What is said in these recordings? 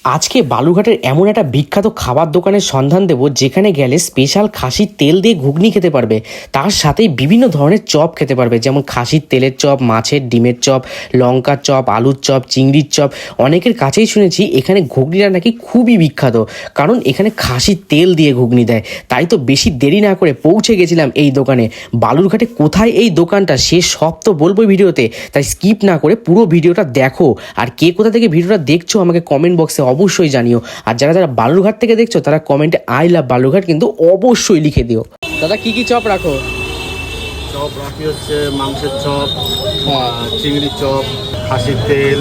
আজকে বালুরঘাটের এমন একটা বিখ্যাত খাবার দোকানের সন্ধান দেব যেখানে গেলে স্পেশাল খাসির তেল দিয়ে ঘুগনি খেতে পারবে, তার সাথেই বিভিন্ন ধরনের চপ খেতে পারবে, যেমন খাসির তেলের চপ, মাছের ডিমের চপ, লঙ্কার চপ, আলুর চপ, চিংড়ির চপ। অনেকের কাছেই শুনেছি এখানে ঘুগনিটা নাকি খুবই বিখ্যাত, কারণ এখানে খাসির তেল দিয়ে ঘুগনি দেয়। তাই তো বেশি দেরি না করে পৌঁছে গেছিলাম এই দোকানে। বালুরঘাটে কোথায় এই দোকানটা সে সব তো বলবো ভিডিওতে, তাই স্কিপ না করে পুরো ভিডিওটা দেখো। আর কে কোথা থেকে ভিডিওটা দেখছো আমাকে কমেন্ট বক্সে অবশ্যই জানিও। আর যারা যারা বালুরঘাট থেকে দেখছো তারা কমেন্টে আই লাভ বালুরঘাট কিন্তু অবশ্যই লিখে দিও। দাদা কি কি চপ রাখো? চপ রাখি হচ্ছে মাংসের চপ, চিংড়ির চপ, খাসির তেল,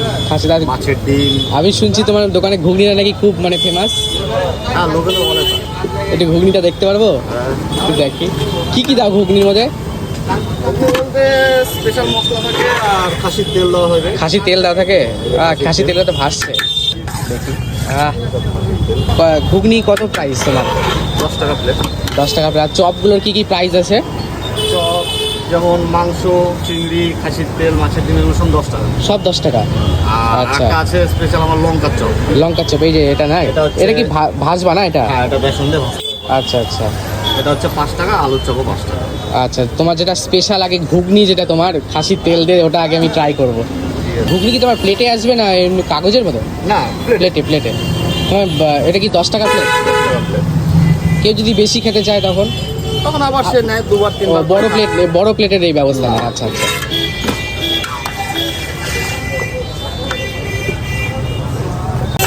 মাছের ডিম। আমি শুনছি তোমার দোকানে ঘুগনিটা নাকি খুব ফেমাস। হ্যাঁ, লোকেরা বলে তো। একটু ঘুগনিটা দেখতে পারবো? একটু দেখি কি কি দাও ঘুগনির মধ্যে। বলতে স্পেশাল মশলা থাকে আর খাসির তেল দেওয়া হবে। খাসির তেল দেওয়া থাকে? খাসির তেলটা তো ভাসছে, দেখি। ঘুগনি কত প্রাইস তোমার? 10 টাকা প্লেট। 10 টাকা প্লেট। আর চপগুলোর কি কি প্রাইস আছে? চপ যেমন মাংস, চিংড়ি, খাসির তেল, মাছের ডিম এগুলো সব 10 টাকা। সব 10 টাকা। আর আচ্ছা। একটা আছে স্পেশাল আমার লঙ্কার চপ। লঙ্কার চপ, এই যে এটা না, এটা কি ভাজবা না এটা? হ্যাঁ, এটা বেসন দিয়ে ভাজা। আচ্ছা আচ্ছা। এটা হচ্ছে 5 টাকা, আলুর চপও 5 টাকা। আচ্ছা, তোমার যেটা স্পেশাল আগে ঘুগনি, যেটা তোমার খাসির তেল দিয়ে, ওটা আগে আমি ট্রাই করব। ঘুগনি কি তোমার প্লেটে আসবে না এমনি কাগজের মতো? না, প্লেটে প্লেটে। এটা কি 10 টাকা প্লেট? 10 টাকা প্লেট। কেউ যদি বেশি খেতে চায় তখন আবার সে নেয় দুবার তিনবার। বড় প্লেটের এই ব্যবস্থা না? আচ্ছা আচ্ছা।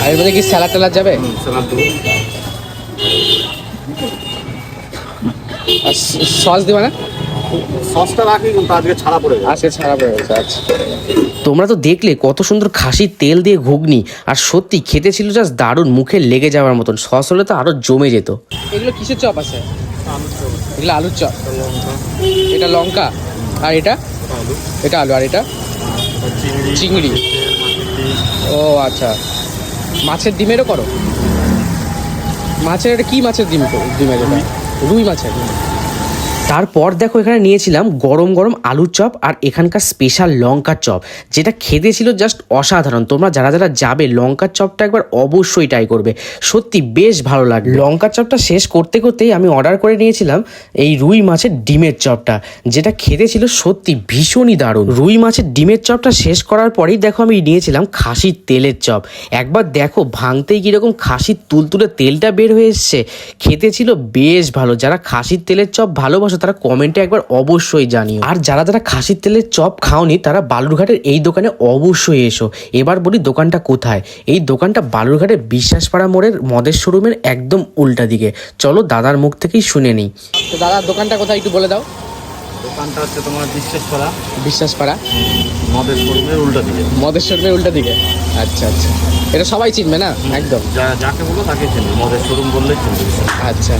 আর এর মধ্যে কি স্যালাড ট্যালাড যাবে? স্যালাড দেবো। আর সস দেবে না? সসটা রাখি কিন্তু আজকে ছাড়া পড়ে গেছে। আজকে ছাড়া পড়ে গেছে। আচ্ছা, তোমরা তো দেখলে কত সুন্দর খাসির তেল দিয়ে ঘুগনি, আর সত্যি খেতে ছিল জাস্ট দারুণ, মুখে লেগে যাওয়ার মতন। সস হলে তো আরো জমে যেত। এগুলো কিসের চপ আছে? এগুলো আলুর চপ। এটা লঙ্কা, আর এটা এটা আলু, আর এটা চিংড়ি। ও আচ্ছা। মাছের ডিমেরও করো? মাছের এটা কি মাছের ডিমের? এটা রুই মাছের। তারপর দেখো এখানে নিয়েছিলাম গরম গরম আলুর চপ আর এখানকার স্পেশাল লঙ্কার চপ, যেটা খেতে ছিল জাস্ট অসাধারণ। তোমরা যারা যারা যাবে লঙ্কার চপটা একবার অবশ্যই ট্রাই করবে, সত্যি বেশ ভালো লাগবে। লঙ্কার চপটা শেষ করতে করতেই আমি অর্ডার করে নিয়েছিলাম এই রুই মাছের ডিমের চপটা, যেটা খেতে ছিল সত্যি ভীষণই দারুণ। রুই মাছের ডিমের চপটা শেষ করার পরেই দেখো আমি নিয়েছিলাম খাসির তেলের চপ। একবার দেখো ভাঙতেই কীরকম খাসির তুলতুলে তেলটা বের হয়ে এসছে, খেতে ছিল বেশ ভালো। যারা খাসির তেলের চপ ভালোবাসো তারা কমেন্টে একবার অবশ্যই জানিও। আর যারা যারা খাসির তেলের চপ খাওনি তারা বালুরঘাটের এই দোকানে অবশ্যই এসো। এবার বলি দোকানটা কোথায়। এই দোকানটা বালুরঘাটের বিশ্বাসপাড়া মোড়ের মদের শোরুমের একদম উল্টা দিকে। চলো দাদার মুখ থেকেই শুনে নিই। তো দাদার দোকানটা কোথায় একটু বলে দাও। দোকানটা হচ্ছে তোমার বিশ্বাসপাড়া। বিশ্বাসপাড়া মদের শোরুমের উল্টা দিকে। মদের শোরুমের উল্টা দিকে। আচ্ছা আচ্ছা, এটা সবাই চিনবে না? একদম যাকে বলো তাকে চিনবে, মদের শোরুম বললেই চিনবে। আচ্ছা।